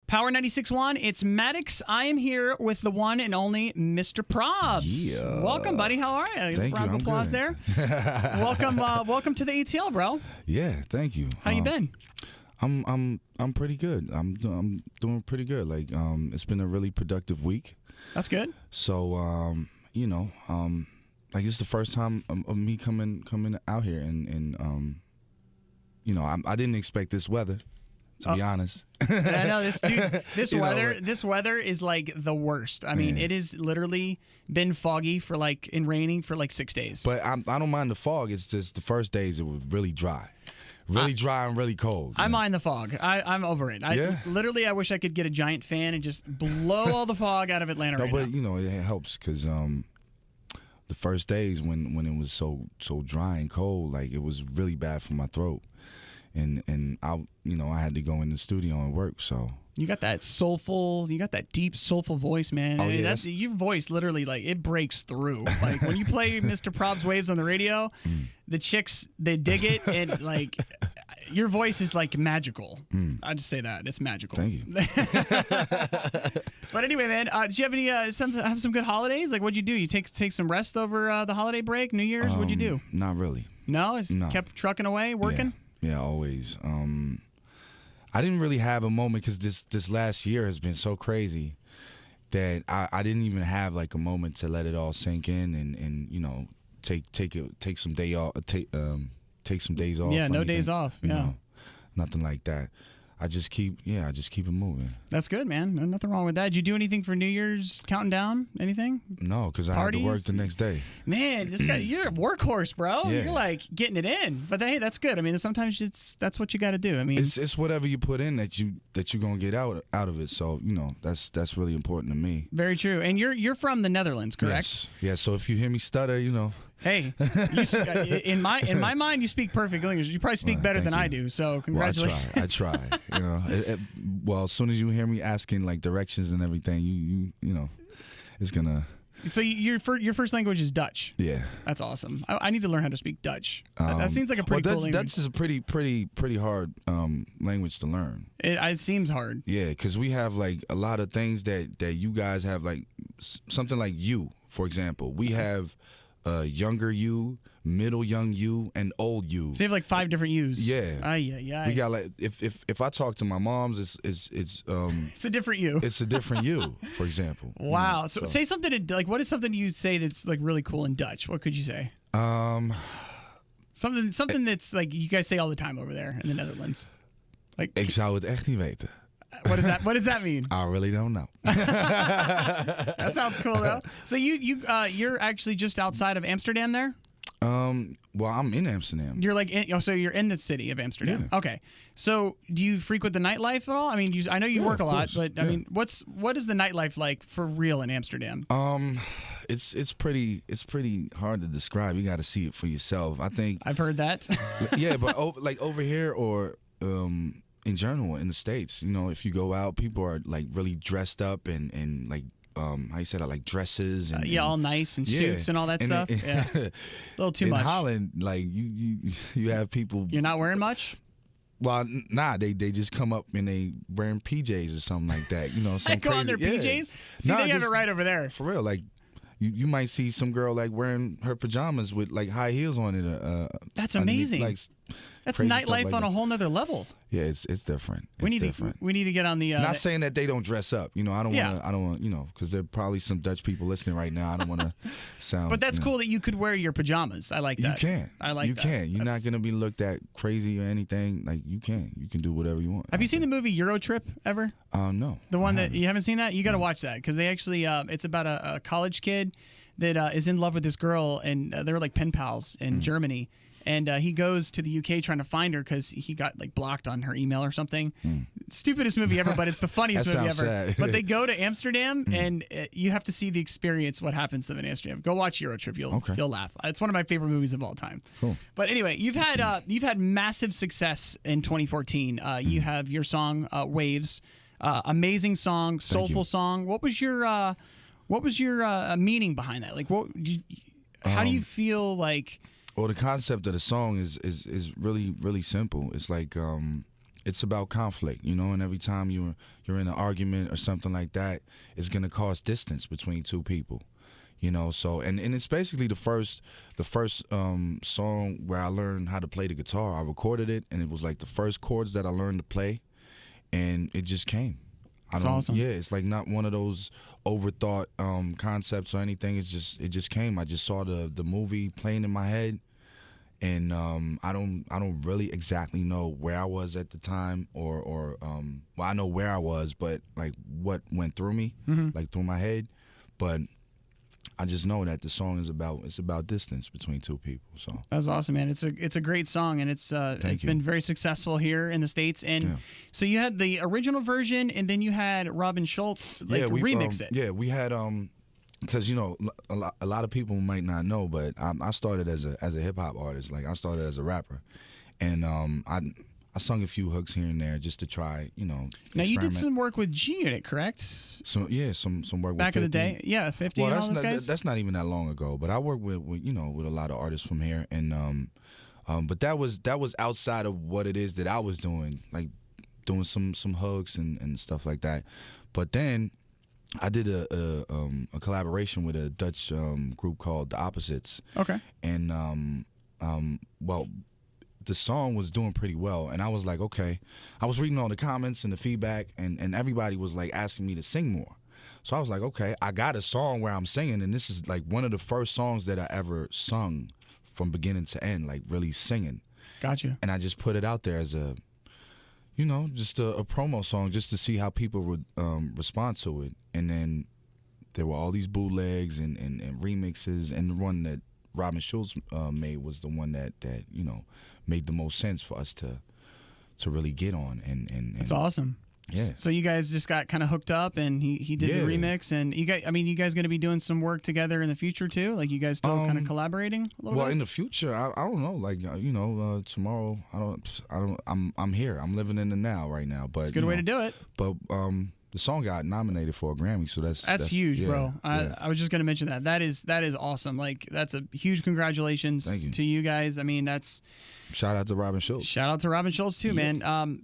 Power 96.1, it's Maddox. I am here with the one and only Mr. Probz. Yeah. Welcome, buddy. How are you? Thank Round you. of applause there. Welcome to the ATL, bro. Yeah, thank you. How you been? I'm pretty good. I'm doing pretty good. Like it's been a really productive week. That's good. So like it's the first time of me coming out here, and I didn't expect this weather. To be honest. I know this weather is like the worst. I mean, Yeah. it has literally been foggy and raining for like 6 days. But I don't mind the fog. It's just the first days it was really dry. Really dry and really cold. I mind the fog. I'm over it. Yeah? Literally, I wish I could get a giant fan and just blow all the fog out of Atlanta right now. But it helps because the first days when it was so dry and cold, like it was really bad for my throat. And I had to go in the studio and work, so. You got that deep soulful voice, man. Oh, yeah, your voice literally, like, it breaks through. Like, when you play Mr. Probz Waves on the radio, the chicks, they dig it, and, like, your voice is, like, magical. I just say that. It's magical. Thank you. But anyway, man, did you have any, have some good holidays? Like, what'd you do? You take some rest over the holiday break, New Year's? What'd you do? Not really. No? No. Kept trucking away, working? Yeah, always. I didn't really have a moment because this last year has been so crazy that I didn't even have like a moment to let it all sink in and take some day off, take some days off. Yeah, no days off. Yeah, no, nothing like that. I just keep it moving. That's good, man. Nothing wrong with that. Did you do anything for New Year's? Counting down? Anything? No, because I had to work the next day. Man, this guy, you're a workworkhorse, bro. Yeah. You're like getting it in. But hey, that's good. I mean, sometimes that's what you got to do. I mean, it's whatever you put in that you're gonna get out of it. So that's really important to me. Very true. And you're from the Netherlands, correct? Yes. Yeah. So if you hear me stutter, Hey, in my mind, you speak perfect English. You probably speak better than I do. So congratulations. Well, I try. Well, as soon as you hear me asking like directions and everything, you it's gonna. So your first language is Dutch. Yeah. That's awesome. I need to learn how to speak Dutch. That seems like a pretty cool language. Dutch is a pretty hard language to learn. It seems hard. Yeah, because we have like a lot of things that you guys have, like something like you, for example. We have younger you, middle young you, and old you. So you have like 5 different U's. Yeah. Yeah. We got like if I talk to my mom's, it's it's a different you. It's a different you, for example. Wow. So say something what is something you say that's like really cool in Dutch? What could you say? Something that's like you guys say all the time over there in the Netherlands. Like, Ik zou het echt niet weten. What does that mean? I really don't know. That sounds cool though. So you're actually just outside of Amsterdam there? Well, I'm in Amsterdam. You're like so you're in the city of Amsterdam. Yeah. Okay. So do you frequent the nightlife at all? I mean, I know you work a lot, but I mean, what is the nightlife like for real in Amsterdam? It's pretty hard to describe. You got to see it for yourself. I think I've heard that. Yeah, but over here or in general in the States, if you go out, people are like really dressed up and like how you said it, like dresses and all nice and suits and all that stuff. Yeah, a little too much. In Holland, like you have people. You're not wearing much. Well, nah, they just come up and they wearing PJs or something like that. Some go on their PJs. Yeah. See, they have it right over there. For real, like. You might see some girl like wearing her pajamas with like high heels on it. That's amazing. Like, that's nightlife like on a whole nother level. Yeah, it's different. We need to get on the. Not saying that they don't dress up. I don't want. Because there are probably some Dutch people listening right now. I don't want to sound. But that's cool that you could wear your pajamas. I like that. You can. I like that. You can. You're not gonna be looked at crazy or anything. Like you can. You can do whatever you want. Have you seen the movie Euro Trip ever? No. The one that you haven't seen that? You got to watch that because they actually. It's about a college kid that is in love with this girl, and they're like pen pals in Germany. And he goes to the UK trying to find her because he got like blocked on her email or something. Stupidest movie ever, but it's the funniest movie ever. Sad. But they go to Amsterdam, and you have to see the experience, what happens to them in Amsterdam. Go watch Euro Trip. You'll laugh. It's one of my favorite movies of all time. Cool. But anyway, you've had massive success in 2014. You have your song Waves, amazing song, soulful song. What was your meaning behind that? Like, how do you feel like? Well, the concept of the song is really, really simple. It's like it's about conflict, you know, and every time you're in an argument or something like that, it's gonna cause distance between two people, you know. So and it's basically the first song where I learned how to play the guitar. I recorded it, and it was like the first chords that I learned to play, and it just came. That's awesome. Yeah, it's like not one of those overthought concepts or anything. It just came. I just saw the movie playing in my head, and I don't really exactly know where I was at the time, or well, I know where I was, but like what went through me, like through my head, but I just know that the song is about distance between two people. So that's awesome, man. It's a great song, and it's been very successful here in the States. And so you had the original version, and then you had Robin Schulz remix it. Yeah, we had because you know a lot of people might not know, but I started as a hip hop artist. Like I started as a rapper, and I sung a few hooks here and there just to try, you know. Now you did some work with G-Unit, correct? So yeah, some work back with 50. in the day. Yeah, 50 well, and all those guys. That's not even that long ago, but I worked with you know with a lot of artists from here, and but that was outside of what it is that I was doing, like doing some hooks and stuff like that. But then I did a collaboration with a Dutch group called The Opposites. Okay. And well, the song was doing pretty well, and I was like, okay. I was reading all the comments and the feedback, and everybody was like asking me to sing more. So I was like, okay, I got a song where I'm singing, and this is like one of the first songs that I ever sung from beginning to end, like really singing. Gotcha. And I just put it out there as a, you know, just a promo song just to see how people would respond to it. And then there were all these bootlegs and remixes, and the one that Robin Schulz made was the one that you know made the most sense for us to really get on. And that's awesome. Yeah. So you guys just got kind of hooked up, and he did the remix, and you guys going to be doing some work together in the future too? Like you guys still kind of collaborating a little bit? Well, in the future, I don't know. Like you know, tomorrow, I'm here. I'm living in the now right now. But it's a good way to do it. But the song got nominated for a Grammy, so that's huge, bro. Yeah. I was just gonna mention that. That is awesome. Like that's a huge congratulations to you guys. I mean, that's shout out to Robin Schulz. Shout out to Robin Schulz too, man.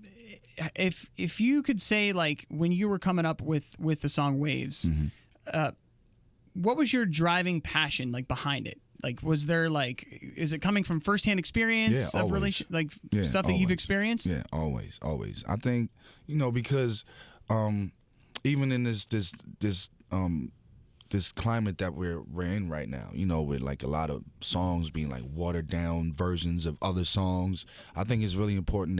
If you could say, like, when you were coming up with the song Waves, what was your driving passion like behind it? Like, was there like, is it coming from firsthand experience of stuff that you've experienced? Yeah, always. I think, you know, because even in this climate that we're in right now, you know, with like a lot of songs being like watered down versions of other songs, I think it's really important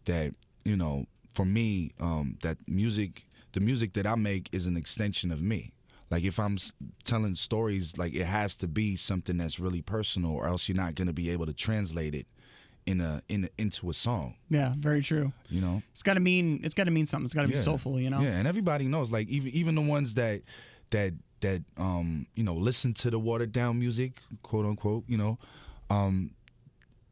that you know, for me, that the music that I make is an extension of me. Like if I'm telling stories, like it has to be something that's really personal, or else you're not gonna be able to translate it into a song. Yeah, very true. You know, it's got to mean something. It's got to be soulful. You know. Yeah, and everybody knows. Like even the ones that you know listen to the watered down music, quote unquote. You know,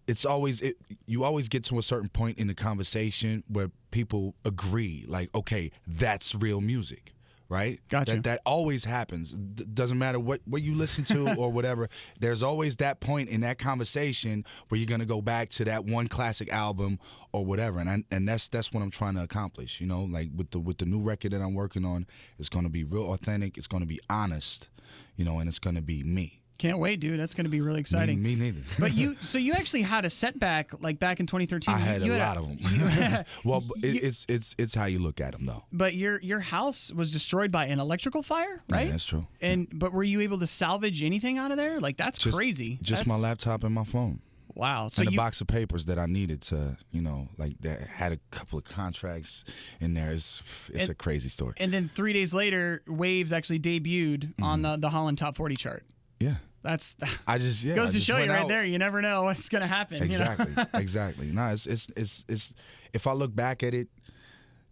it's always you always get to a certain point in the conversation where people agree, like, okay, that's real music, right? Gotcha. That always happens. Doesn't matter what you listen to or whatever. There's always that point in that conversation where you're gonna go back to that one classic album or whatever, and that's what I'm trying to accomplish. You know, like with the new record that I'm working on, it's gonna be real authentic. It's gonna be honest, you know, and it's gonna be me. Can't wait, dude. That's going to be really exciting. Me neither. But you actually had a setback like back in 2013. I had a lot of them. Well, it's how you look at them, though. But your house was destroyed by an electrical fire, right? Yeah, that's true. But were you able to salvage anything out of there? Like that's crazy. Just my laptop and my phone. Wow. So and a box of papers that I needed to, you know, like that had a couple of contracts in there. It's a crazy story. And then 3 days later, Waves actually debuted on the Holland Top 40 chart. Yeah. That's goes to show you right there. You never know what's gonna happen. Exactly, you know? Exactly. No, it's if I look back at it,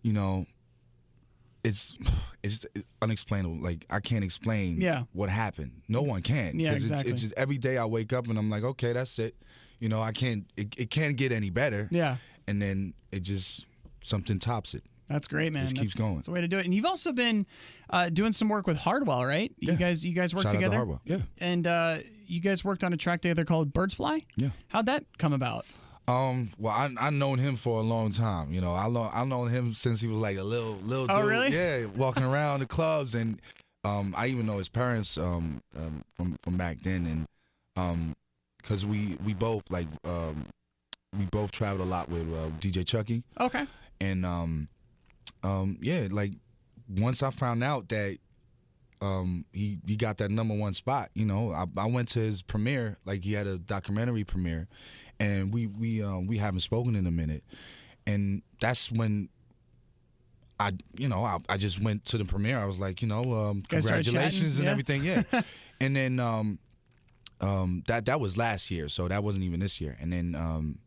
you know, it's unexplainable. Like I can't explain what happened. No one can. Yeah, exactly. It's just every day I wake up and I'm like, okay, that's it. You know, I can't. It can't get any better. Yeah. And then something tops it. That's great, man. Just keeps going. That's the way to do it. And you've also been doing some work with Hardwell, right? Yeah. You guys work Shout together. Out to Hardwell. Yeah. And you guys worked on a track together called Birds Fly. Yeah. How'd that come about? Well, I known him for a long time. You know, I known him since he was like a little dude. Oh, really? Yeah, walking around the clubs, and I even know his parents from back then, and because we both we both traveled a lot with DJ Chucky, Okay. and yeah, like once I found out that he got that #1 spot, you know, I went to his premiere, like he had a documentary premiere, and we haven't spoken in a minute, and that's when I just went to the premiere. I was like, you know, Guys started congratulations chatting? and Yeah. everything, yeah. And then that was last year, so that wasn't even this year. And then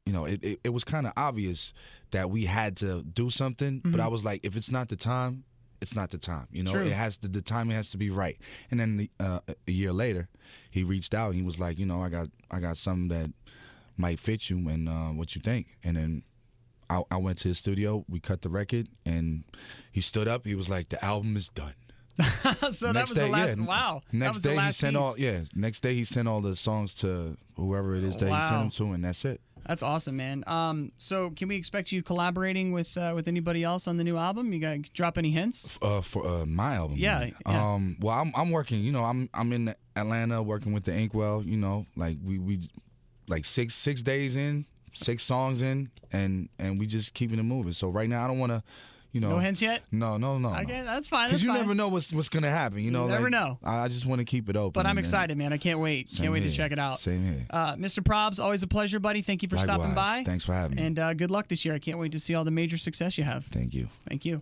you know, it was kind of obvious that we had to do something, but I was like, if it's not the time, it's not the time. You know, True. the timing has to be right. And then a year later, he reached out and he was like, you know, I got something that might fit you, and what you think. And then I went to his studio, we cut the record, and he stood up. He was like, the album is done. So that was the last. Wow. That Next was the day last he sent piece. Next day he sent all the songs to whoever it is that he sent Wow. them to, and that's it. That's awesome, man. So can we expect you collaborating with anybody else on the new album? You got drop any hints? For my album. Yeah, yeah. Well, I'm working. You know, I'm in Atlanta working with the Inkwell. You know, like we like six days in, 6 songs in, and we just keeping it moving. So right now I don't want to, you know. No hints yet? No. Okay, that's fine. Because That's you fine. never know what's gonna happen. You know, never like, know. I just want to keep it open. But I'm and- excited, man. I can't wait. Same Can't wait to here. check it out. Same here. Mr. Probz, always a pleasure, buddy. Thank you for stopping Likewise. by. Thanks for having me. And good luck this year. I can't wait to see all the major success you have. Thank you. Thank you.